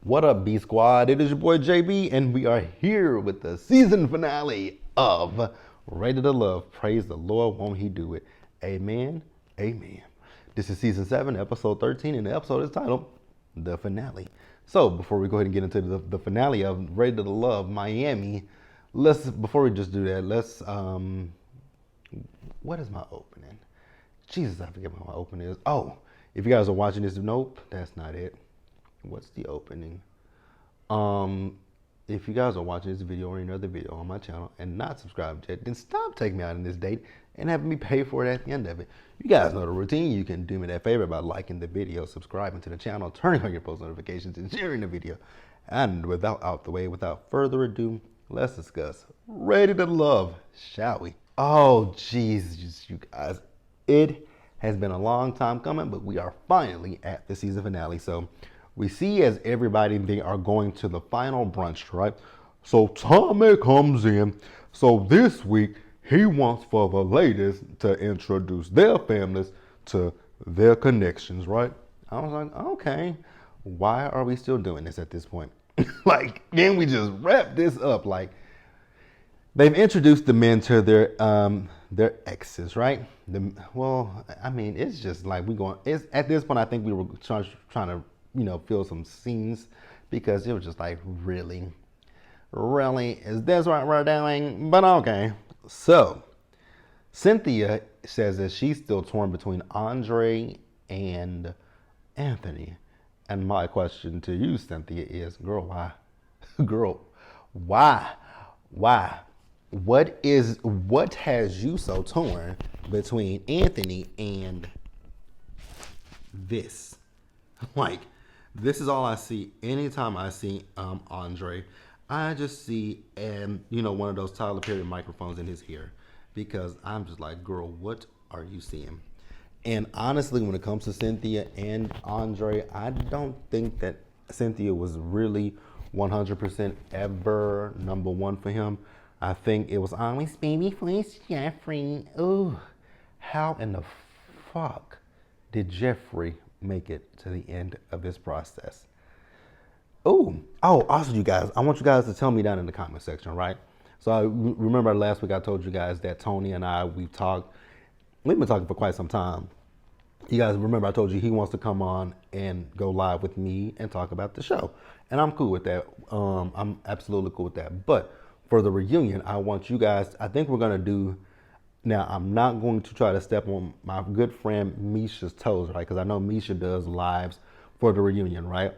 What up, B Squad? It is your boy JB, and we are here with the season finale of Ready to Love. Praise the Lord, won't He do it? Amen. Amen. This is season 7, episode 13, and the episode is titled The Finale. So, before we go ahead and get into the finale of Ready to Love Miami, before we just do that, what is my opening? Jesus, I forget what my opening is. Oh, if you guys are watching this, nope, that's not it. What's the opening? If you guys are watching this video or any other video on my channel and not subscribed yet, then stop taking me out on this date and having me pay for it at the end of it. You guys know the routine. You can do me that favor by liking the video, subscribing to the channel, turning on your post notifications, and sharing the video. And without further ado, let's discuss Ready to Love, shall we? Oh, Jesus, you guys. It has been a long time coming, but we are finally at the season finale. So we see as everybody, they are going to the final brunch, right? So Tommy comes in. So this week, he wants for the ladies to introduce their families to their connections, right? I was like, okay, why are we still doing this at this point? Like, can we just wrap this up? Like, they've introduced the men to their exes, right? It's just like it's at this point, I think we were trying to, fill some scenes because it was just like, really, is this what we're doing? But okay. So, Cynthia says that she's still torn between Andre and Anthony. And my question to you, Cynthia, is, girl, why? Girl, why? Why? What has you so torn between Anthony and this? Like, this is all I see. Anytime I see Andre, I just see one of those Tyler Perry microphones in his ear, because I'm just like, girl, what are you seeing? And honestly, when it comes to Cynthia and Andre, I don't think that Cynthia was really 100% ever number one for him. I think it was always baby face Jeffrey. Ooh, how in the fuck did Jeffrey make it to the end of this process? Also, you guys, I want you guys to tell me down in the comment section, right? So I remember last week I told you guys that Tony and I, we've been talking for quite some time. You guys remember I told you he wants to come on and go live with me and talk about the show. And I'm cool with that. I'm absolutely cool with that. But for the reunion, I want you guys, I think we're going to do, now I'm not going to try to step on my good friend Misha's toes, right? Because I know Misha does lives for the reunion, right?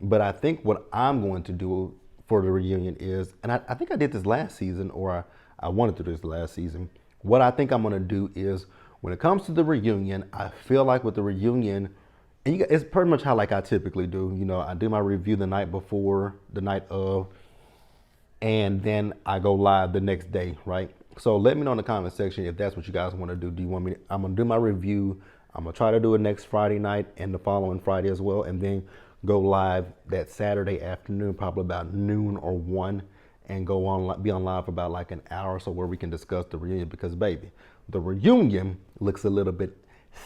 But I think what I'm going to do for the reunion is, and I think I did this last season, or I wanted to do this last season. What I think I'm going to do is, when it comes to the reunion, I feel like with the reunion, and it's pretty much how like I typically do. I do my review the night before, the night of, and then I go live the next day, right? So let me know in the comment section if that's what you guys want to do. Do you want me I'm going to do my review. I'm going to try to do it next Friday night and the following Friday as well. And then go live that Saturday afternoon, probably about noon or 1, and be on live for about like an hour or so where we can discuss the reunion. Because, baby, the reunion looks a little bit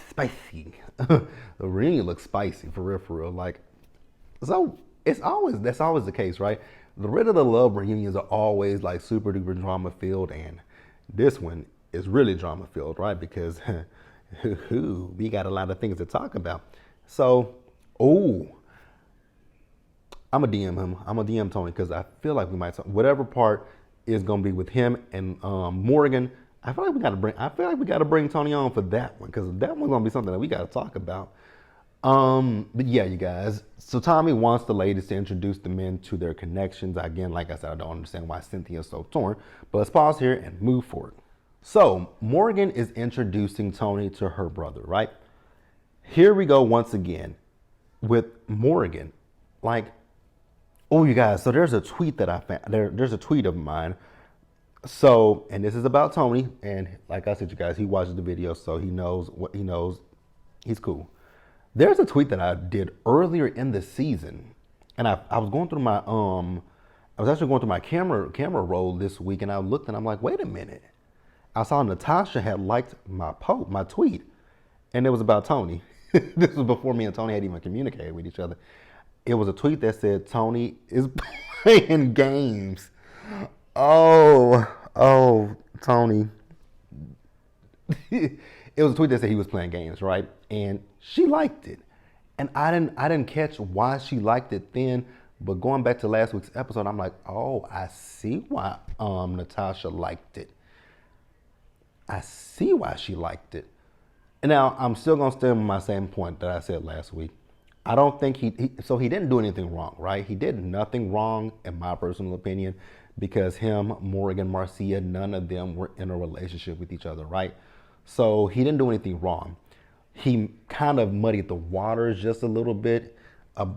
spicy. The reunion looks spicy, for real. Like, so that's always the case, right? The Ready to Love reunions are always like super duper drama filled, and this one is really drama filled, right? Because we got a lot of things to talk about. So, I'm gonna DM him. I'm gonna DM Tony, because I feel like we might whatever part is gonna be with him and Morgan. I feel like we gotta bring Tony on for that one, because that one's gonna be something that we gotta talk about. But yeah, you guys. So Tommy wants the ladies to introduce the men to their connections. Again, like I said, I don't understand why Cynthia is so torn, but let's pause here and move forward. So Morgan is introducing Tony to her brother, right? Here we go once again with Morgan. Like, you guys, so there's a tweet that I found. There's a tweet of mine. So, and this is about Tony, and like I said, you guys, he watches the video, so he knows what he knows. He's cool. There's a tweet that I did earlier in the season, and I was going through my camera roll this week, and I looked and I'm like, wait a minute. I saw Natasha had liked my tweet, and it was about Tony. This was before me and Tony had even communicated with each other. It was a tweet that said Tony is playing games. Oh, Tony. It was a tweet that said he was playing games, right? And she liked it. And I didn't catch why she liked it then, but going back to last week's episode, I'm like, oh, I see why Natasha liked it. I see why she liked it. And now I'm still gonna stand with my same point that I said last week. I don't think he didn't do anything wrong, right? He did nothing wrong in my personal opinion, because him, Morgan, Marcia, none of them were in a relationship with each other, right? So he didn't do anything wrong. He kind of muddied the waters just a little bit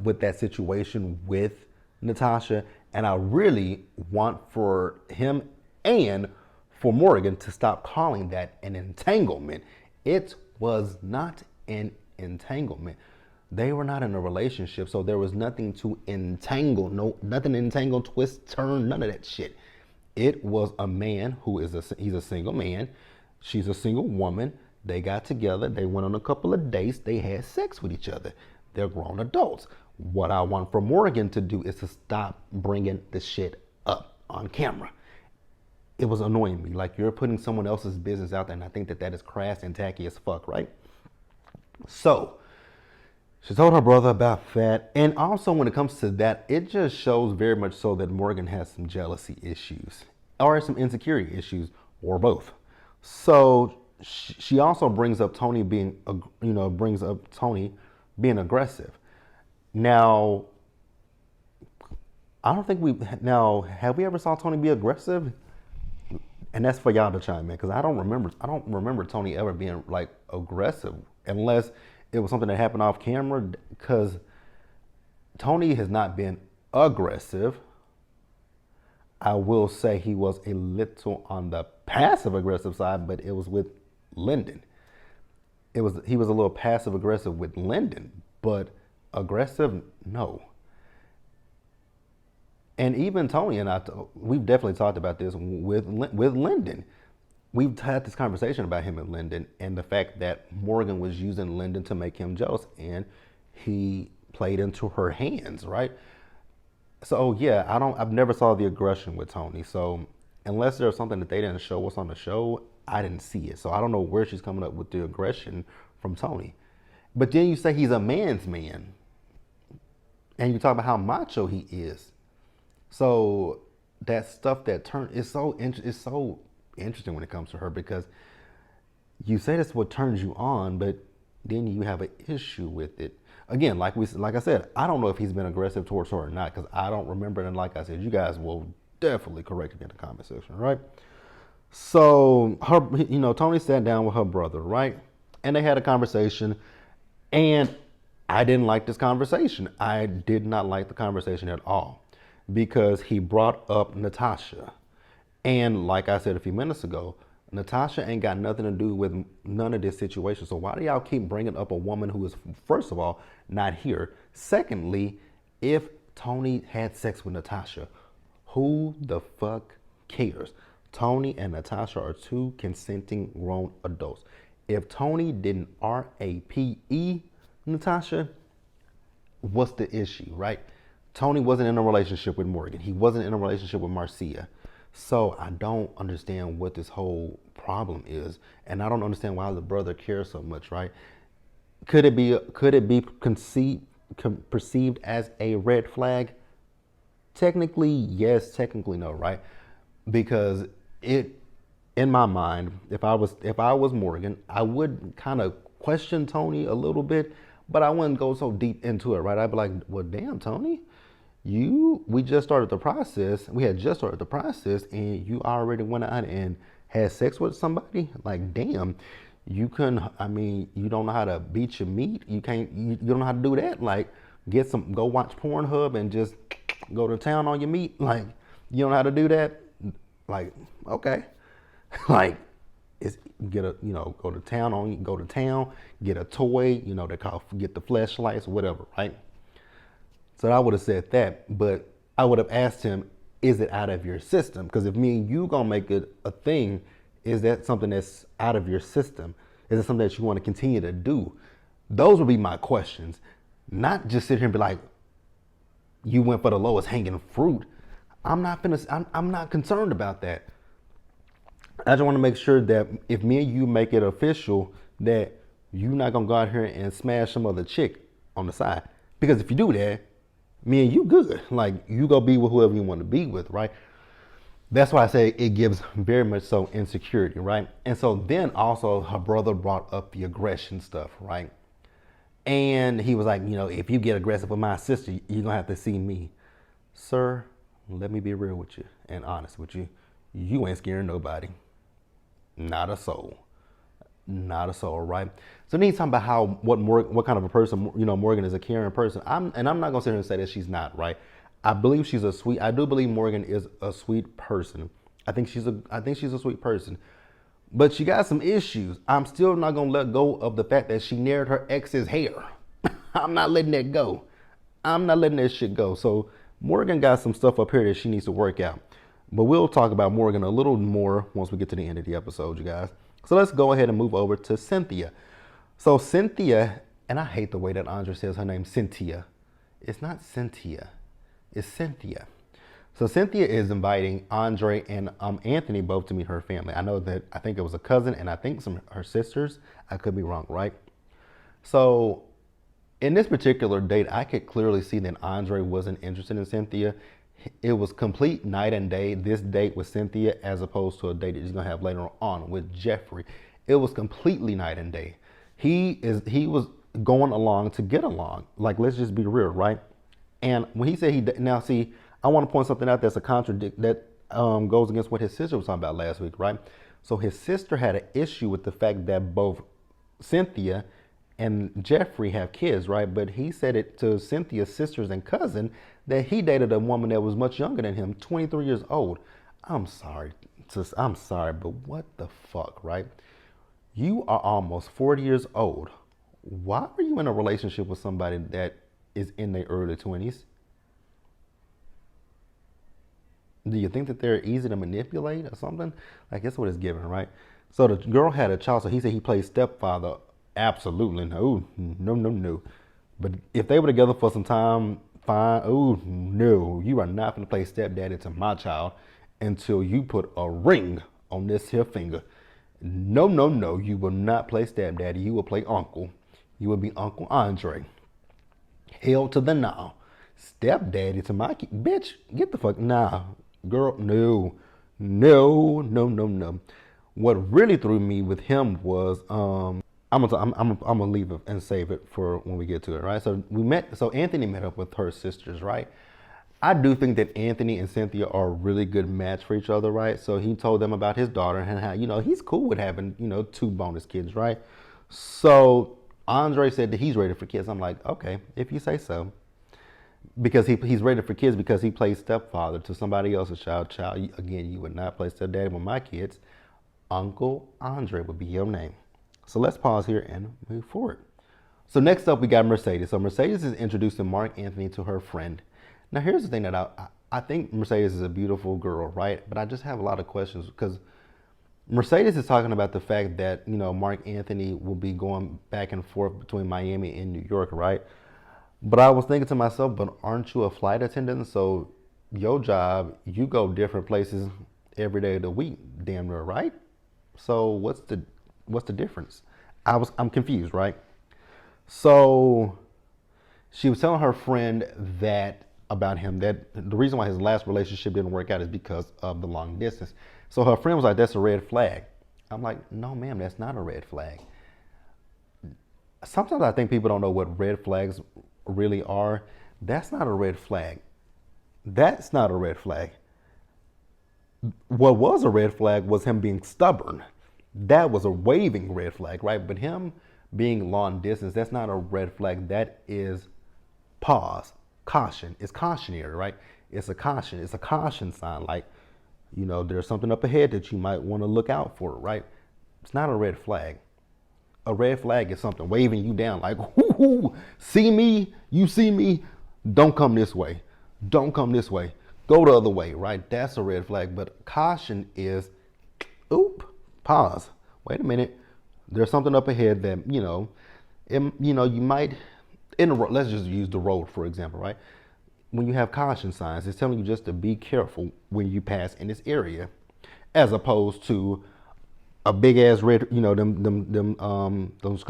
with that situation with Natasha. And I really want for him and for Morgan to stop calling that an entanglement. It was not an entanglement. They were not in a relationship, so there was nothing to entangle, nothing to entangle, twist, turn, none of that shit. It was a man he's a single man. She's a single woman. They got together. They went on a couple of dates. They had sex with each other. They're grown adults. What I want for Morgan to do is to stop bringing the shit up on camera. It was annoying me. Like, you're putting someone else's business out there, and I think that is crass and tacky as fuck, right? So, she told her brother about that. And also, when it comes to that, it just shows very much so that Morgan has some jealousy issues or some insecurity issues, or both. So she also brings up Tony being aggressive. Now, I don't think have we ever saw Tony be aggressive? And that's for y'all to chime in, because I don't remember Tony ever being like aggressive, unless it was something that happened off camera, because Tony has not been aggressive. I will say he was a little on the passive aggressive side, but it was with Lyndon. He was a little passive aggressive with Lyndon, but aggressive, no. And even Tony and I, we've definitely talked about this with Lyndon. We've had this conversation about him and Lyndon, and the fact that Morgan was using Lyndon to make him jealous, and he played into her hands, right? So yeah, I've never saw the aggression with Tony. So unless there's something that they didn't show us on the show, I didn't see it. So I don't know where she's coming up with the aggression from Tony. But then you say he's a man's man, and you talk about how macho he is. So that stuff that is so interesting when it comes to her, because you say that's what turns you on, but then you have an issue with it. Again, like I said, I don't know if he's been aggressive towards her or not, because I don't remember it. And like I said, you guys will definitely correct me in the comment section, right? So Tony sat down with her brother, right? And they had a conversation, and I didn't like this conversation. I did not like the conversation at all, because he brought up Natasha. And like I said a few minutes ago, Natasha ain't got nothing to do with none of this situation. So why do y'all keep bringing up a woman who is, first of all, not here? Secondly, if Tony had sex with Natasha, who the fuck cares? Tony and Natasha are two consenting grown adults. If Tony didn't RAPE Natasha, what's the issue, right? Tony wasn't in a relationship with Morgan. He wasn't in a relationship with Marcia. So I don't understand what this whole problem is, and I don't understand why the brother cares so much, right? Could it be perceived as a red flag? Technically, yes. Technically, no, right? Because in my mind, if I was Morgan, I would kind of question Tony a little bit, but I wouldn't go so deep into it, right? I'd be like, well, damn, Tony. We just started the process. We had just started the process, and you already went out and had sex with somebody. Like, damn, you don't know how to beat your meat. You don't know how to do that. Like, go watch Pornhub and just go to town on your meat. Like, you don't know how to do that. Like, okay, like, go to town, get a toy. They get the fleshlights, whatever, right? So I would have said that, but I would have asked him, is it out of your system? Because if me and you gonna make it a thing, is that something that's out of your system? Is it something that you want to continue to do? Those would be my questions. Not just sit here and be like, You went for the lowest hanging fruit. I'm not concerned about that. I just want to make sure that if me and you make it official that you're not gonna go out here and smash some other chick on the side. Because if you do that, me and you good. Like you go be with whoever you want to be with, right? That's why I say it gives very much so insecurity, right? And so then also her brother brought up the aggression stuff, right? And he was like, if you get aggressive with my sister, you're gonna have to see me. Sir, let me be real with you and honest with you. You ain't scaring nobody. Not a soul. Not a soul, right? So then he's talking about what kind of a person, Morgan is a caring person. I'm not gonna sit here and say that she's not, right? I do believe Morgan is a sweet person. I think she's a sweet person. But she got some issues. I'm still not gonna let go of the fact that she nared her ex's hair. I'm not letting that go. I'm not letting that shit go. So Morgan got some stuff up here that she needs to work out. But we'll talk about Morgan a little more once we get to the end of the episode, you guys. So let's go ahead and move over to Cynthia. So Cynthia, and I hate the way that Andre says her name, Cynthia. It's not Cynthia, it's Cynthia. So Cynthia is inviting Andre and Anthony both to meet her family. I think it was a cousin and I think some her sisters. I could be wrong, right? So in this particular date, I could clearly see that Andre wasn't interested in Cynthia. It was complete night and day, this date with Cynthia, as opposed to a date that he's gonna have later on with Jeffrey. It was completely night and day. He was going along to get along. Like, let's just be real, right? And when he said now see, I want to point something out that's a contradict that goes against what his sister was talking about last week, right? So his sister had an issue with the fact that both Cynthia and Jeffrey have kids, right? But he said it to Cynthia's sisters and cousin that he dated a woman that was much younger than him, 23 years old. I'm sorry, but what the fuck, right? You are almost 40 years old. Why are you in a relationship with somebody that is in their early 20s? Do you think that they're easy to manipulate or something? Like, that's what it's given, right? So the girl had a child, so he said he played stepfather. Absolutely no. But if they were together for some time, fine. Oh, no. You are not going to play stepdaddy to my child until you put a ring on this here finger. No. You will not play stepdaddy. You will play uncle. You will be Uncle Andre. Hell to the now. Stepdaddy to my kid. Bitch, get the fuck. Nah. Girl, no. What really threw me with him was, I'm gonna leave it and save it for when we get to it, right? So Anthony met up with her sisters, right? I do think that Anthony and Cynthia are a really good match for each other, right? So he told them about his daughter and how, he's cool with having, 2 bonus kids, right? So Andre said that he's ready for kids. I'm like, okay, if you say so. Because he's ready for kids because he plays stepfather to somebody else's child. Again, you would not play stepdaddy with my kids. Uncle Andre would be your name. So let's pause here and move forward. So next up, we got Mercedes. So Mercedes is introducing Mark Anthony to her friend. Now here's the thing that I think Mercedes is a beautiful girl, right? But I just have a lot of questions because Mercedes is talking about the fact that, Mark Anthony will be going back and forth between Miami and New York, right? But I was thinking to myself, but aren't you a flight attendant? So your job, you go different places every day of the week, damn near, right? So what's the difference? I'm confused, right? So she was telling her friend about him that the reason why his last relationship didn't work out is because of the long distance. So her friend was like, that's a red flag. I'm like, no, ma'am, that's not a red flag. Sometimes I think people don't know what red flags really are. That's not a red flag. That's not a red flag. What was a red flag was him being stubborn. That was a waving red flag, right? But him being long distance, that's not a red flag. That is pause, caution. It's cautionary, right? It's a caution. It's a caution sign. Like, there's something up ahead that you might want to look out for, right? It's not a red flag. A red flag is something waving you down like, hoo, see me, you see me, don't come this way. Don't come this way. Go the other way, right? That's a red flag. But caution is, pause. Wait a minute. There's something up ahead that, you might, let's just use the road, for example, right? when you have caution signs, it's telling you just to be careful when you pass in this area, as opposed to a big ass red, those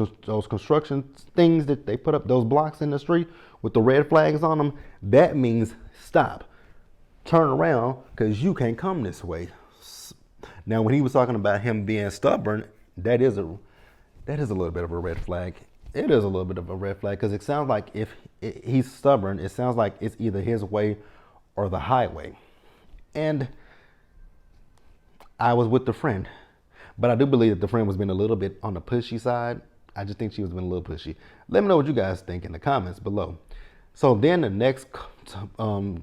construction things that they put up, those blocks in the street with the red flags on them. That means stop, turn around, because you can't come this way. Now, when he was talking about him being stubborn, that is a little bit of a red flag. It is a little bit of a red flag, because it sounds like if he's stubborn, it sounds like it's either his way or the highway. And I was with the friend, but I do believe that the friend was being a little bit on the pushy side. I just think she was being a little pushy. Let me know what you guys think in the comments below. So then the next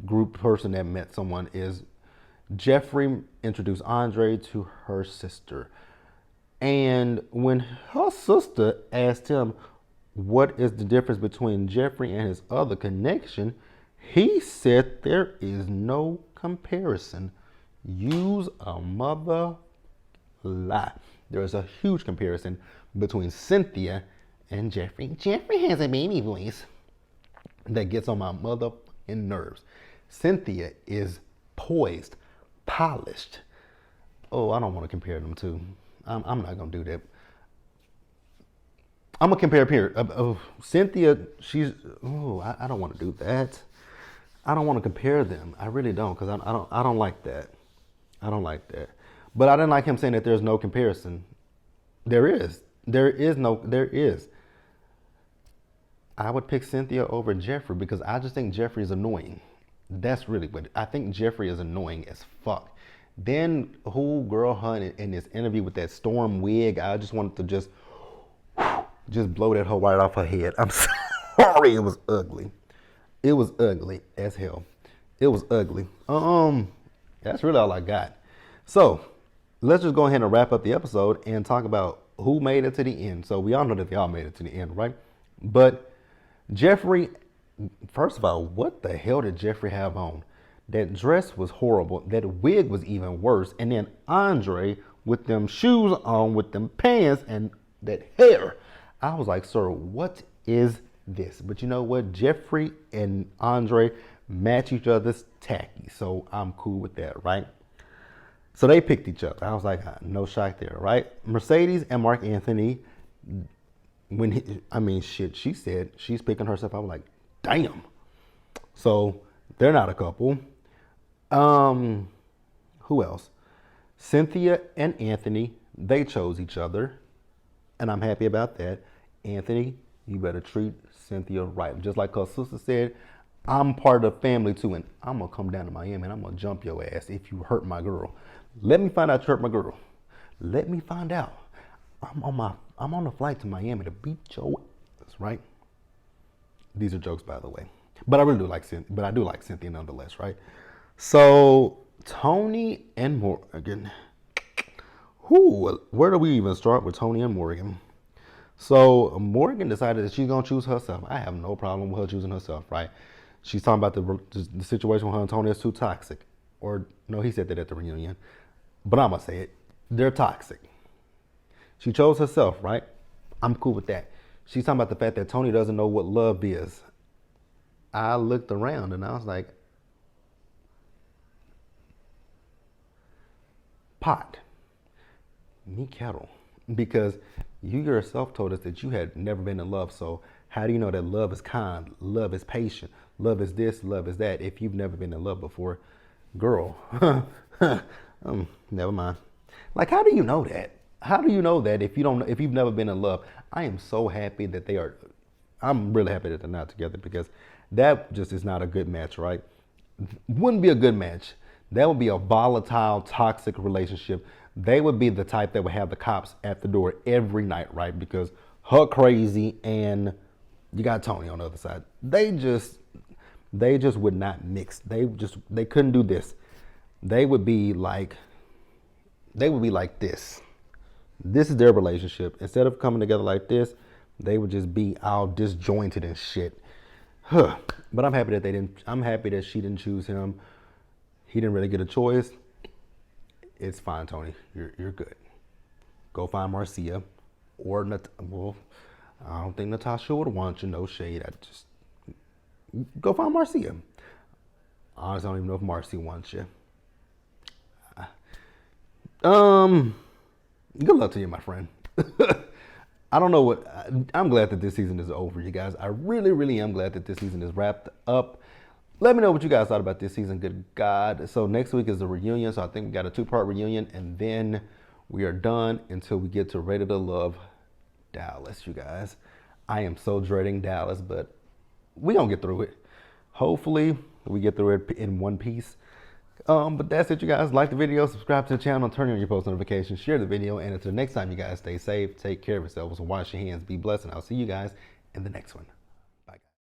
group person that met someone is Jeffrey introduced Andre to her sister. And when her sister asked him what is the difference between Jeffrey and his other connection, he said there is no comparison. Use a mother lie. There is a huge comparison between Cynthia and Jeffrey. Jeffrey has a baby voice that gets on my motherfucking nerves. Cynthia is poised, polished. Oh, I don't want to compare them two. I'm not gonna do that. I'm gonna compare here. Cynthia, I don't want to do that. I don't want to compare them. I really don't, because I don't like that. I don't like that. But I didn't like him saying that there's no comparison. There is. There is. I would pick Cynthia over Jeffrey because I just think Jeffrey is annoying. That's really what I think. Jeffrey is annoying as fuck. Then who girl hunt in this interview with that storm wig? I just wanted to just blow that whole right off her head. I'm sorry, it was ugly. It was ugly as hell. It was ugly. That's really all I got. So let's just go ahead and wrap up the episode and talk about who made it to the end. So we all know that they all made it to the end, right? But Jeffrey, first of all, what the hell did Jeffrey have on? That dress was horrible. That wig was even worse. And then Andre with them shoes on, with them pants and that hair. I was like, sir, what is this? But you know what? Jeffrey and Andre match each other's tacky. So I'm cool with that, right? So they picked each other. I was like, no shock there, right? Mercedes and Mark Anthony, she said she's picking herself. I was like, damn. So they're not a couple. Who else? Cynthia and Anthony, they chose each other, and I'm happy about that. Anthony, you better treat Cynthia right. Just like her sister said, I'm part of the family too, and I'm gonna come down to Miami and I'm gonna jump your ass if you hurt my girl. Let me find out you hurt my girl. Let me find out. I'm on the flight to Miami to beat your ass, right? These are jokes, by the way. But I really do like Cynthia, but I do like Cynthia nonetheless, right? So Tony and Morgan. Where do we even start with Tony and Morgan? So Morgan decided that she's gonna choose herself. I have no problem with her choosing herself, right? She's talking about the situation with her and Tony is too toxic. Or no, he said that at the reunion. But I'm gonna say it. They're toxic. She chose herself, right? I'm cool with that. She's talking about the fact that Tony doesn't know what love is. I looked around and I was like, pot, me kettle. Because you yourself told us that you had never been in love. So how do you know that love is kind, love is patient, love is this, love is that, if you've never been in love before? Girl, never mind. Like, how do you know that? How do you know that if you've never been in love? I am so happy that I'm really happy that they're not together, because that just is not a good match, right? Wouldn't be a good match. That would be a volatile, toxic relationship. They would be the type that would have the cops at the door every night, right? Because her crazy and you got Tony on the other side. They just would not mix. They couldn't do this. They would be like this. This is their relationship. Instead of coming together like this, they would just be all disjointed and shit. But I'm happy that I'm happy that she didn't choose him. He didn't really get a choice. It's fine, Tony. You're good. Go find Marcia or I don't think Natasha would want you. No shade. Go find Marcia. Honestly, I don't even know if Marcy wants you. Good luck to you, my friend. I don't know what. I'm glad that this season is over, you guys. I really, really am glad that this season is wrapped up. Let me know what you guys thought about this season. Good God. So next week is the reunion. So I think we got a 2-part reunion, and then we are done until we get to Ready to Love Dallas, you guys. I am so dreading Dallas, but we gonna get through it. Hopefully we get through it in one piece. But that's it, you guys. Like the video, subscribe to the channel, turn on your post notifications, share the video, and until next time, you guys stay safe, take care of yourselves, and wash your hands, be blessed, and I'll see you guys in the next one.